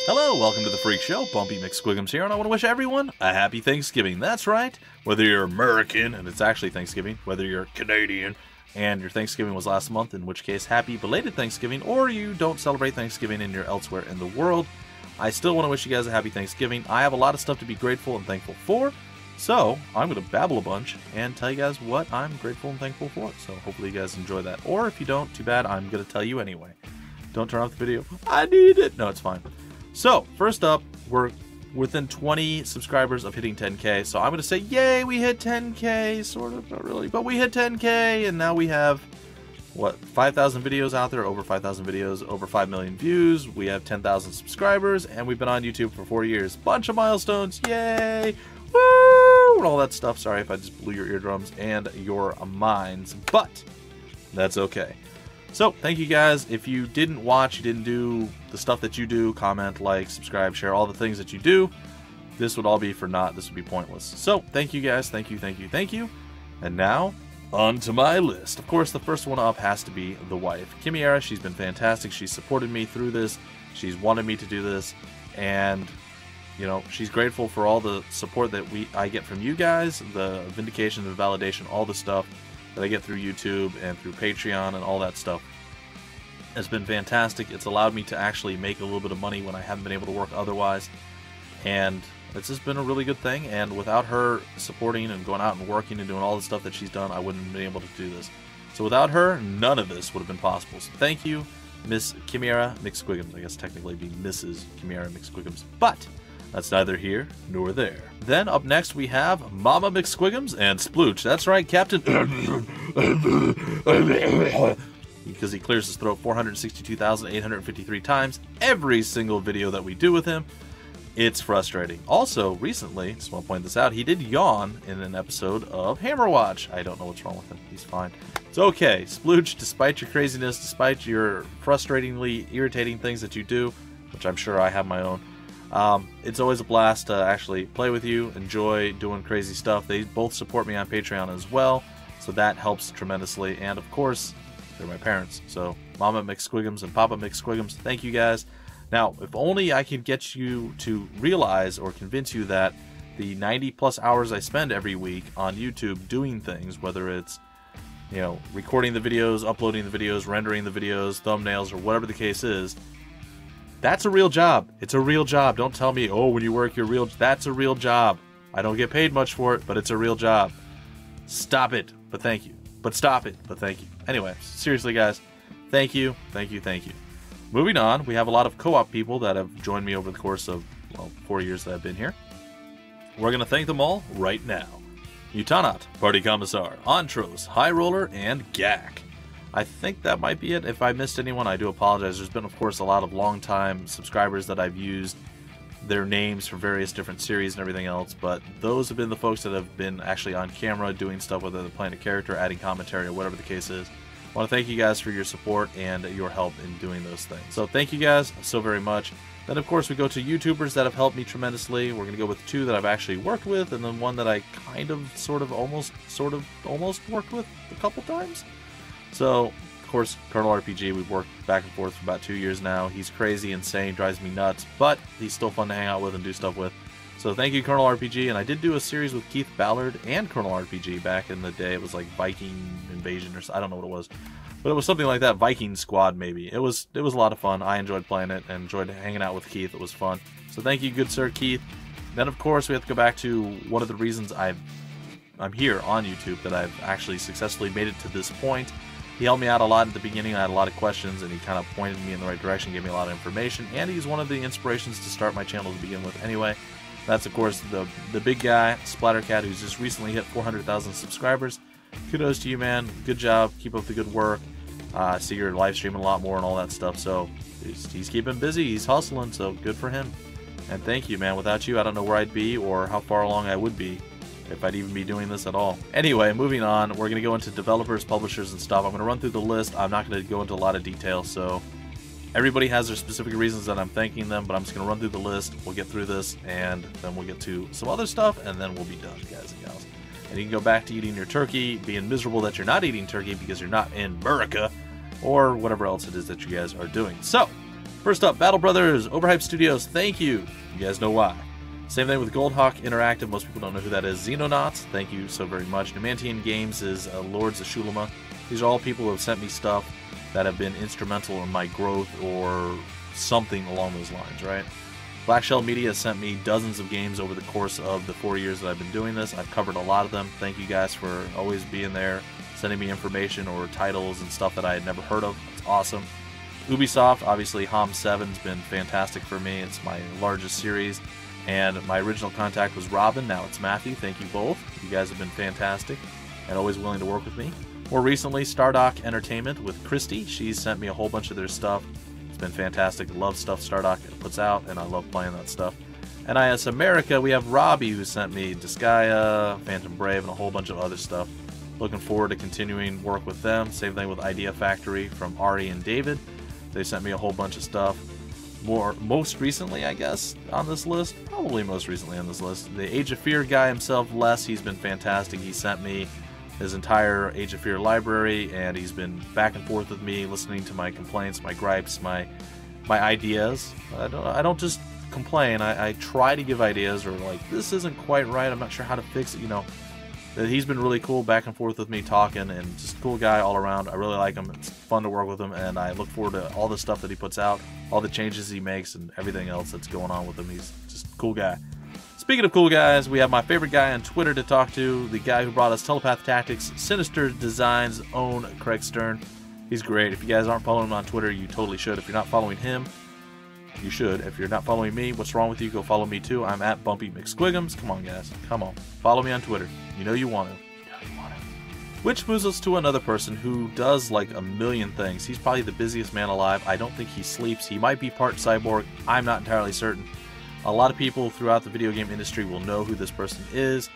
Hello, welcome to the Freak Show. Bumpy McSquigums here, and I want to wish everyone a happy Thanksgiving. That's right. Whether you're American, and it's actually Thanksgiving, whether you're Canadian, and your Thanksgiving was last month, in which case, happy belated Thanksgiving, or you don't celebrate Thanksgiving and you're elsewhere in the world, I still want to wish you guys a happy Thanksgiving. I have a lot of stuff to be grateful and thankful for, so I'm going to babble a bunch and tell you guys what I'm grateful and thankful for. So hopefully you guys enjoy that. Or if you don't, too bad, I'm going to tell you anyway. Don't turn off the video. I need it. No, it's fine. So, first up, we're within 20 subscribers of hitting 10K. So I'm going to say, yay, we hit 10K. Sort of, not really, but we hit 10K. And now we have, what, 5,000 videos out there, over 5,000 videos, over 5 million views. We have 10,000 subscribers, and we've been on YouTube for 4 years. Bunch of milestones. Yay. Woo! And all that stuff. Sorry if I just blew your eardrums and your minds, but that's okay. So, thank you guys. If you didn't watch, you didn't do the stuff that you do, comment, like, subscribe, share, all the things that you do, this would all be for naught. This would be pointless. So, thank you guys. Thank you, thank you, thank you. And now, on to my list. Of course, the first one up has to be the wife. Chimera, she's been fantastic. She's supported me through this. She's wanted me to do this. And, you know, she's grateful for all the support that I get from you guys, the vindication, the validation, all the stuff that I get through YouTube and through Patreon and all that stuff. It's been fantastic. It's allowed me to actually make a little bit of money when I haven't been able to work otherwise. And it's just been a really good thing. And without her supporting and going out and working and doing all the stuff that she's done, I wouldn't have been able to do this. So without her, none of this would have been possible. So thank you, Miss Chimera McSquigums. I guess technically it'd be Mrs. Chimera McSquigums. But that's neither here nor there. Then up next we have Mama McSquigums and Splooch. That's right, Captain. Because he clears his throat 462,853 times every single video that we do with him. It's frustrating. Also, recently, just want to point this out, he did yawn in an episode of Hammerwatch. I don't know what's wrong with him. He's fine. It's okay. Splooch, despite your craziness, despite your frustratingly irritating things that you do, which I'm sure I have my own, it's always a blast to actually play with you, enjoy doing crazy stuff. They both support me on Patreon as well, so that helps tremendously. And of course, they're my parents. So Mama McSquigums and Papa McSquigums, thank you guys. Now, if only I can get you to realize or convince you that the 90+ hours I spend every week on YouTube doing things, whether it's, you know, recording the videos, uploading the videos, rendering the videos, thumbnails, or whatever the case is, that's a real job. It's a real job. Don't tell me, oh, when you work, you're real. That's a real job. I don't get paid much for it, but it's a real job. Stop it, but thank you. But stop it, but thank you. Anyway, seriously, guys, thank you, thank you, thank you. Moving on, we have a lot of co-op people that have joined me over the course of, well, 4 years that I've been here. We're going to thank them all right now. Utanat, Party Commissar, Antros, High Roller, and Gak. I think that might be it. If I missed anyone, I do apologize. There's been, of course, a lot of long-time subscribers that I've used their names for various different series and everything else, but those have been the folks that have been actually on camera doing stuff, whether they're playing a character, adding commentary, or whatever the case is. I want to thank you guys for your support and your help in doing those things. So thank you guys so very much. Then, of course, we go to YouTubers that have helped me tremendously. We're going to go with 2 that I've actually worked with, and then 1 that I kind of, almost worked with a couple times. So, of course, Colonel RPG, we've worked back and forth for about 2 years now. He's crazy, insane, drives me nuts, but he's still fun to hang out with and do stuff with. So thank you, Colonel RPG, and I did do a series with Keith Ballard and Colonel RPG back in the day. It was like Viking Invasion, or I don't know what it was, but it was something like that, Viking Squad maybe. It was a lot of fun. I enjoyed playing it and enjoyed hanging out with Keith. It was fun. So thank you, good sir Keith. Then, of course, we have to go back to one of the reasons I'm here on YouTube, that I've actually successfully made it to this point. He helped me out a lot at the beginning. I had a lot of questions, and he kind of pointed me in the right direction, gave me a lot of information, and he's one of the inspirations to start my channel to begin with anyway. That's, of course, the big guy, Splattercat, who's just recently hit 400,000 subscribers. Kudos to you, man. Good job. Keep up the good work. I see you're live streaming a lot more and all that stuff, so he's keeping busy. He's hustling, so good for him. And thank you, man. Without you, I don't know where I'd be or how far along I would be, if I'd even be doing this at all. Anyway, moving on, we're going to go into developers, publishers, and stuff. I'm going to run through the list. I'm not going to go into a lot of detail, so everybody has their specific reasons that I'm thanking them, but I'm just going to run through the list. We'll get through this, and then we'll get to some other stuff, and then we'll be done, guys and gals. And you can go back to eating your turkey, being miserable that you're not eating turkey because you're not in America, or whatever else it is that you guys are doing. So, first up, Battle Brothers, Overhyped Studios, thank you. You guys know why. Same thing with Goldhawk Interactive, most people don't know who that is. Xenonauts, thank you so very much. Numantian Games is Lords of Shulama. These are all people who have sent me stuff that have been instrumental in my growth or something along those lines, right? Black Shell Media has sent me dozens of games over the course of the 4 years that I've been doing this. I've covered a lot of them. Thank you guys for always being there, sending me information or titles and stuff that I had never heard of. It's awesome. Ubisoft, obviously HOM 7's been fantastic for me. It's my largest series. And my original contact was Robin, now it's Matthew. Thank you both. You guys have been fantastic and always willing to work with me. More recently, Stardock Entertainment with Christy. She's sent me a whole bunch of their stuff. It's been fantastic. Love stuff Stardock puts out, and I love playing that stuff. NIS America, we have Robbie, who sent me Disgaea, Phantom Brave, and a whole bunch of other stuff. Looking forward to continuing work with them. Same thing with Idea Factory from Ari and David. They sent me a whole bunch of stuff. Most recently, I guess, on this list, probably most recently on this list, the Age of Fear guy himself, Les, he's been fantastic. He sent me his entire Age of Fear library, and he's been back and forth with me, listening to my complaints, my gripes, my ideas. I don't just complain. I try to give ideas, or like, this isn't quite right, I'm not sure how to fix it, you know. He's been really cool, back and forth with me, talking, and just a cool guy all around. I really like him. It's fun to work with him, and I look forward to all the stuff that he puts out, all the changes he makes, and everything else that's going on with him. He's just a cool guy. Speaking of cool guys, we have my favorite guy on Twitter to talk to, the guy who brought us Telepath Tactics, Sinister Designs' own Craig Stern. He's great. If you guys aren't following him on Twitter, you totally should. If you're not following him, you should. If you're not following me, what's wrong with you? Go follow me too. I'm at Bumpy McSquigums. Come on, guys. Come on. Follow me on Twitter. You know you want to. Which moves us to another person who does like a million things. He's probably the busiest man alive. I don't think he sleeps. He might be part cyborg. I'm not entirely certain. A lot of people throughout the video game industry will know who this person is.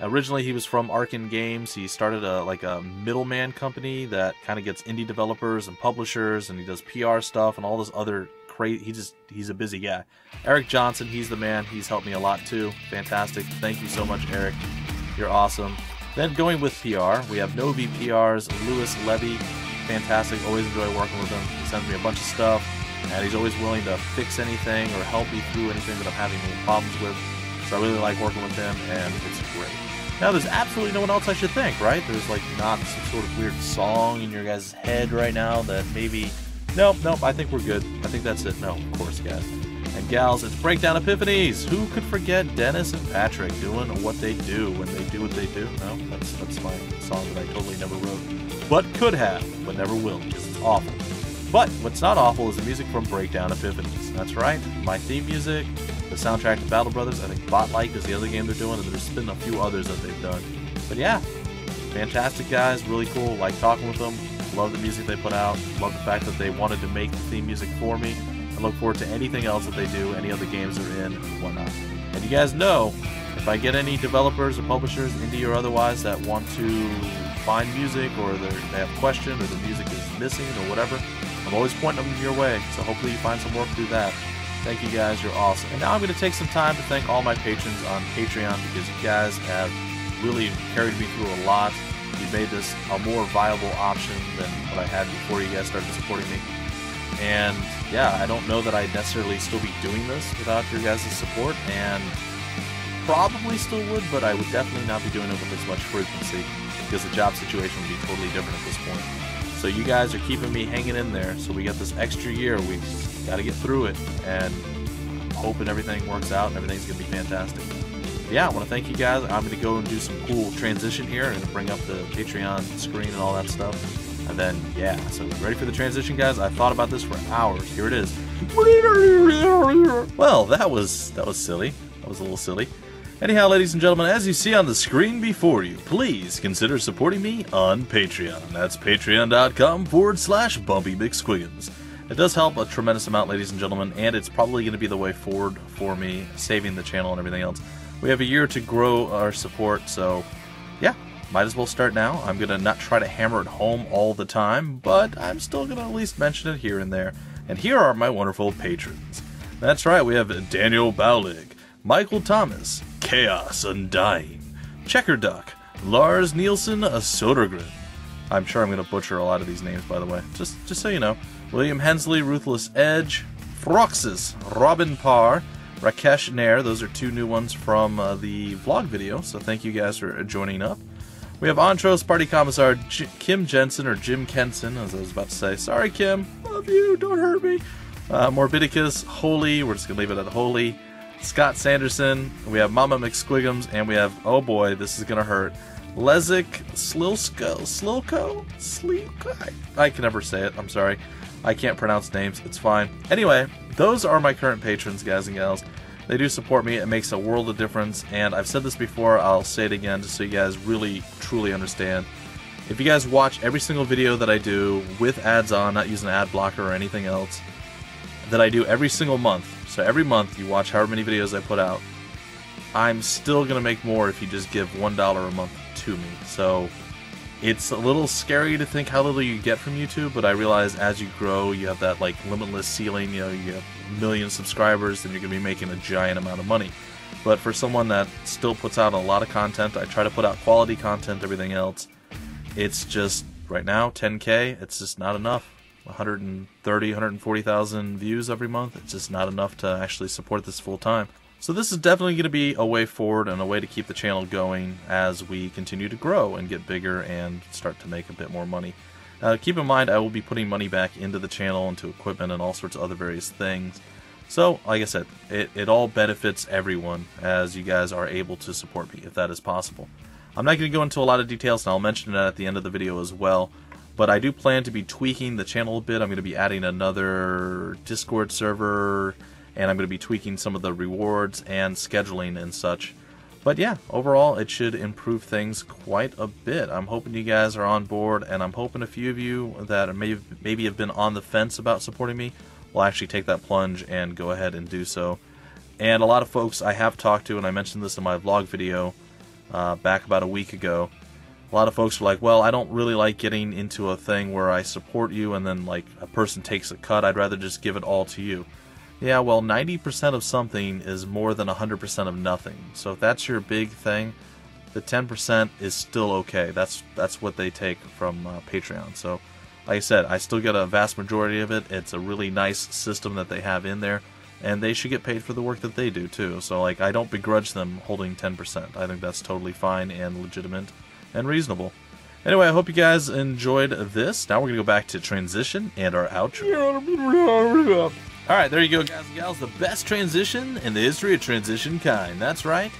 Originally, he was from Arcan Games. He started a middleman company that kind of gets indie developers and publishers, and he does PR stuff and all this other crazy. He's a busy guy. Eric Johnson, he's the man. He's helped me a lot too. Fantastic. Thank you so much, Eric. You're awesome. Then going with PR, we have Novi PR's Louis Levy. Fantastic. Always enjoy working with him. He sends me a bunch of stuff, and he's always willing to fix anything or help me through anything that I'm having any problems with. So I really like working with him, and it's great. Now, there's absolutely no one else I should thank, right? There's like not some sort of weird song in your guys' head right now that maybe... Nope, I think we're good. I think that's it. No, of course, guys. And gals, it's Breakdown Epiphanies. Who could forget Dennis and Patrick doing what they do when they do what they do? No, that's my song that I totally never wrote. But could have, but never will, because it's awful. But what's not awful is the music from Breakdown Epiphanies. That's right, my theme music, the soundtrack to Battle Brothers. I think Botlike is the other game they're doing, and there's been a few others that they've done. But yeah, fantastic guys, really cool. Like talking with them. Love the music they put out. Love the fact that they wanted to make the theme music for me. I look forward to anything else that they do, any other games they're in, and whatnot. And you guys know, if I get any developers or publishers, indie or otherwise, that want to find music, or they have questions, or the music is missing, or whatever, I'm always pointing them your way. So hopefully you find some work through that. Thank you guys, you're awesome. And now I'm going to take some time to thank all my patrons on Patreon, because you guys have really carried me through a lot. You made this a more viable option than what I had before you guys started supporting me. And yeah, I don't know that I'd necessarily still be doing this without your guys' support, and probably still would, but I would definitely not be doing it with as much frequency, because the job situation would be totally different at this point. So you guys are keeping me hanging in there, so we got this extra year. We got to get through it, and I'm hoping everything works out and everything's going to be fantastic. But yeah, I want to thank you guys. I'm going to go and do some cool transition here and bring up the Patreon screen and all that stuff. And then, yeah, so ready for the transition, guys? I thought about this for hours. Here it is. Well, that was silly. That was a little silly. Anyhow, ladies and gentlemen, as you see on the screen before you, please consider supporting me on Patreon. That's patreon.com/Bumpy McSquigums. It does help a tremendous amount, ladies and gentlemen, and it's probably going to be the way forward for me, saving the channel and everything else. We have a year to grow our support, so yeah. Might as well start now. I'm going to not try to hammer it home all the time, but I'm still going to at least mention it here and there. And here are my wonderful patrons. That's right, we have Daniel Baulig, Michael Thomas, Chaos Undying, Checker Duck, Lars Nielsen Sodergren, I'm sure I'm going to butcher a lot of these names, by the way. Just so you know. William Hensley, Ruthless Edge, Froxes, Robin Parr, Rakesh Nair. Those are 2 new ones from the vlog video, so thank you guys for joining up. We have Antros, Party Commissar, Kim Jensen, or Jim Kenson, as I was about to say. Sorry, Kim. Love you. Don't hurt me. Morbidicus, Holy. We're just going to leave it at Holy. Scott Sanderson. We have Mama McSquigums, and we have, oh boy, this is going to hurt, Lezik Slilko? I can never say it. I'm sorry. I can't pronounce names. It's fine. Anyway, those are my current patrons, guys and gals. They do support me. It makes a world of difference. And I've said this before. I'll say it again just so you guys really, truly understand. If you guys watch every single video that I do with ads on, not using an ad blocker or anything else, that I do every single month. So every month you watch however many videos I put out. I'm still going to make more if you just give $1 a month to me. So it's a little scary to think how little you get from YouTube, but I realize as you grow, you have that like limitless ceiling. You know, you have 1 million subscribers, then you're going to be making a giant amount of money. But for someone that still puts out a lot of content, I try to put out quality content, everything else. It's just, right now, 10K, it's just not enough. 130, 140,000 views every month, it's just not enough to actually support this full time. So this is definitely going to be a way forward and a way to keep the channel going as we continue to grow and get bigger and start to make a bit more money. Keep in mind, I will be putting money back into the channel, into equipment, and all sorts of other various things. So, like I said, it all benefits everyone as you guys are able to support me, if that is possible. I'm not going to go into a lot of details, and I'll mention it at the end of the video as well. But I do plan to be tweaking the channel a bit. I'm going to be adding another Discord server, and I'm going to be tweaking some of the rewards and scheduling and such. But yeah, overall, it should improve things quite a bit. I'm hoping you guys are on board, and I'm hoping a few of you that maybe have been on the fence about supporting me will actually take that plunge and go ahead and do so. And a lot of folks I have talked to, and I mentioned this in my vlog video back about a week ago, a lot of folks were like, well, I don't really like getting into a thing where I support you and then like a person takes a cut. I'd rather just give it all to you. Yeah, well, 90% of something is more than 100% of nothing. So if that's your big thing, the 10% is still okay. That's what they take from Patreon. So like I said, I still get a vast majority of it. It's a really nice system that they have in there, and they should get paid for the work that they do too. So like, I don't begrudge them holding 10%. I think that's totally fine and legitimate and reasonable. Anyway, I hope you guys enjoyed this. Now we're going to go back to transition and our outro. Alright, there you go, guys and gals. The best transition in the history of transition kind. That's right.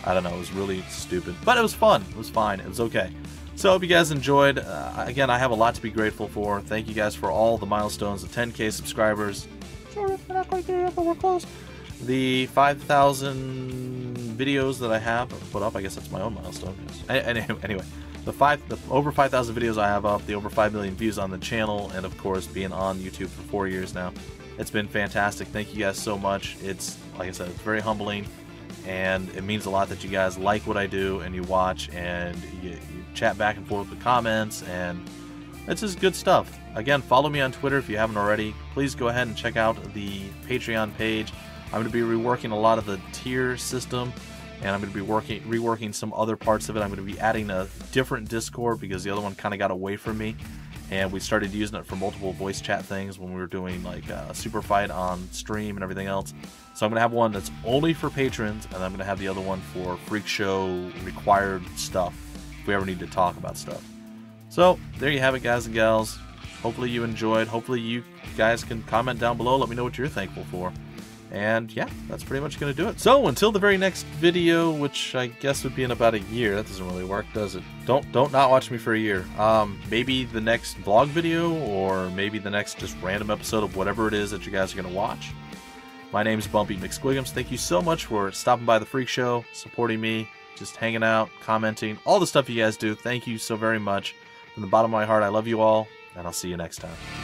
I don't know, it was really stupid. But it was fun. It was fine. It was okay. So I hope you guys enjoyed. Again, I have a lot to be grateful for. Thank you guys for all the milestones, the 10K subscribers. Sorry, we're not quite there, but we're close. The 5,000 videos that I have put up. I guess that's my own milestone. Anyway, the over 5,000 videos I have up, the over 5 million views on the channel, and of course being on YouTube for 4 years now. It's been fantastic. Thank you guys so much. It's, like I said, it's very humbling, and it means a lot that you guys like what I do and you watch and you chat back and forth with comments, and it's just good stuff. Again, follow me on Twitter if you haven't already. Please go ahead and check out the Patreon page. I'm going to be reworking a lot of the tier system, and I'm going to be reworking some other parts of it. I'm going to be adding a different Discord because the other one kind of got away from me. And we started using it for multiple voice chat things when we were doing like a super fight on stream and everything else. So I'm going to have one that's only for patrons, and I'm going to have the other one for freak show required stuff if we ever need to talk about stuff. So there you have it, guys and gals. Hopefully you enjoyed. Hopefully you guys can comment down below. Let me know what you're thankful for. And yeah, that's pretty much going to do it. So until the very next video, which I guess would be in about a year. That doesn't really work, does it? Don't not watch me for a year. Maybe the next vlog video, or maybe the next just random episode of whatever it is that you guys are going to watch. My name's Bumpy McSquigums. Thank you so much for stopping by the Freak Show, supporting me, just hanging out, commenting, all the stuff you guys do. Thank you so very much. From the bottom of my heart, I love you all, and I'll see you next time.